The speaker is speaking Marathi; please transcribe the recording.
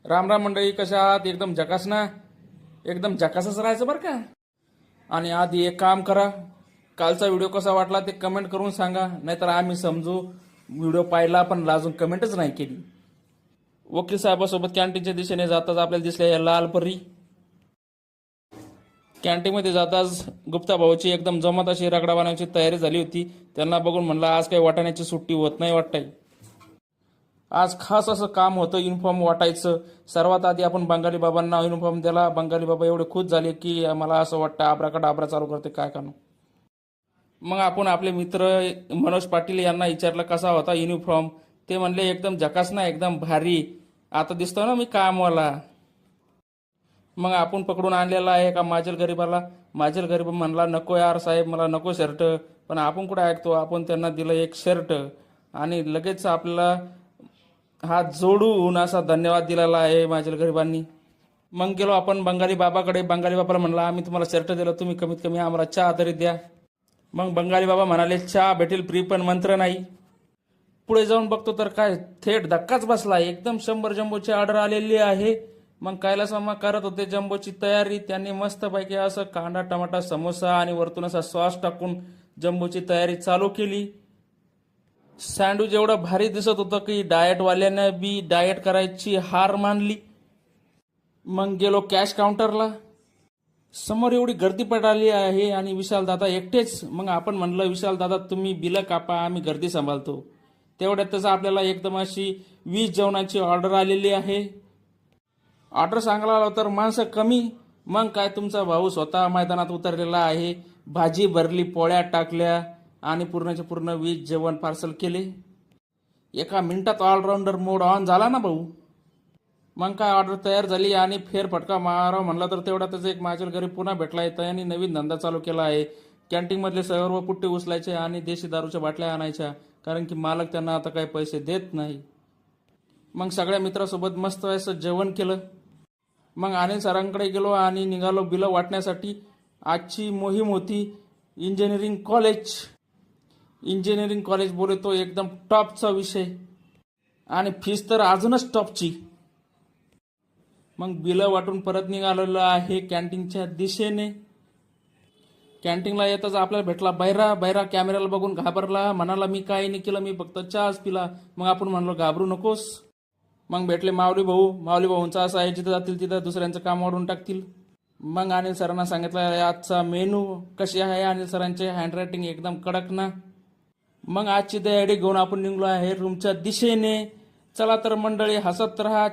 राम राम मंडळी, कशा आहात? एकदम झकास ना? एकदम झकासच राहायचं बरं का. आणि आधी एक काम करा, कालचा व्हिडिओ कसा वाटला ते कमेंट करून सांगा, नाहीतर आम्ही समजू व्हिडिओ पाहिला पण अजून कमेंटच नाही केली. वकील साहेबासोबत कॅन्टीनच्या दिशेने जाताच आपल्याला दिसल्या या लाल परी. कॅन्टीनमध्ये जाताच गुप्ता भाऊची एकदम जमत अशी रगडा बनवण्याची तयारी झाली होती. त्यांना बघून म्हणलं आज काही वाटाण्याची सुट्टी होत नाही वाटतंय. आज खास असं काम होतं युनिफॉर्म वाटायचं. सर्वात आधी आपण बंगाली बाबांना युनिफॉर्म दिला. बंगाली बाबा एवढे खुश झाले की मला असं वाटतं आबराकडे चालू करते काय कानू. मग आपण आपले मित्र मनोज पाटील यांना विचारलं कसा होता युनिफॉर्म. ते म्हणले एकदम झकास ना, एकदम भारी. आता दिसतो ना मी कामवाला. मग आपण पकडून आणलेला आहे का माझेल गरीबाला. माझेल गरीब म्हणला नको यार साहेब, मला नको शर्ट. पण आपण कुठे ऐकतो, आपण त्यांना दिलं एक शर्ट आणि लगेच आपल्याला हात जोडून असा धन्यवाद दिलेला आहे माझ्या गरिबांनी. मग गेलो आपण बंगाली बाबाकडे. बंगाली बाबाला म्हणला आम्ही तुम्हाला शर्ट दिलं, तुम्ही कमीत कमी आम्हाला चहा तरी द्या. मग बंगाली बाबा म्हणाले चहा भेटेल फ्री पण मंत्र नाही. पुढे जाऊन बघतो तर काय थेट धक्काच बसला. एकदम 100 जंबोची ऑर्डर आलेली आहे. मग कैलास मामा करत होते जंबोची तयारी. त्यांनी मस्तपैकी असं कांदा टमाटा समोसा आणि वरतून असा सॉस टाकून जंबोची तयारी चालू केली. सँडविच एवढं भारी दिसत होतं की डाएटवाल्यानं बी डाएट करायची हार मानली. मग गेलो कॅश काउंटरला. समोर एवढी गर्दी पडाली आहे आणि विशाल दादा एकटेच. मग आपण म्हणलं विशाल दादा तुम्ही बिलं कापा, आम्ही गर्दी सांभाळतो. तेवढ्यातच आपल्याला एकदम अशी 20 जेवणाची ऑर्डर आलेली आहे. ऑर्डर सांगायला आलो तर माणसं कमी. मग काय तुमचा भाऊ स्वतः मैदानात उतरलेला आहे. भाजी भरली, पोळ्या टाकल्या आणि पूर्णच्या पूर्ण 20 जेवण पार्सल केले. एका मिनिटात ऑलराऊंडर मोड ऑन झाला ना भाऊ. मग काय ऑर्डर तयार झाली आणि फेरफटका मारावं म्हणलं तर तेवढ्यातच एक माझ्या घरी पुन्हा भेटला येतं आणि नवीन धंदा चालू केला आहे. कॅन्टीनमधले सर्व पुट्टे उचलायचे आणि देशी दारूच्या बाटल्या आणायच्या, कारण की मालक त्यांना आता काही पैसे देत नाही. मग सगळ्या मित्रासोबत मस्त असं जेवण केलं. मग अनिल सरांकडे गेलो आणि निघालो बिलं वाटण्यासाठी. आजची मोहीम होती इंजिनिअरिंग कॉलेज. इंजिनिअरिंग कॉलेज बोलतो एकदम टॉपचा विषय आणि फीस तर अजूनच टॉपची. मग बिलं वाटून परत निघालेलं आहे कॅन्टीनच्या दिशेने. कॅन्टीनला येताच आपल्याला भेटला बैरा. बैरा कॅमेऱ्याला बघून घाबरला, म्हणाला मी काही नाही केलं, मी फक्त चहाच पिला. मग आपण म्हणलो घाबरू नकोस. मग भेटले माऊली भाऊ. माऊली भाऊंचा असं आहे जिथं जातील तिथं दुसऱ्यांचं काम वाढवून टाकतील. मग अनिल सरांना सांगितलं आजचा मेनू कशी आहे. अनिल सरांचे हँडरायटिंग एकदम कडक ना. मग आजची तयारी घेऊन आपण निघलो आहे रूमच्या दिशेने. चला तर मंडळी हसत राहा.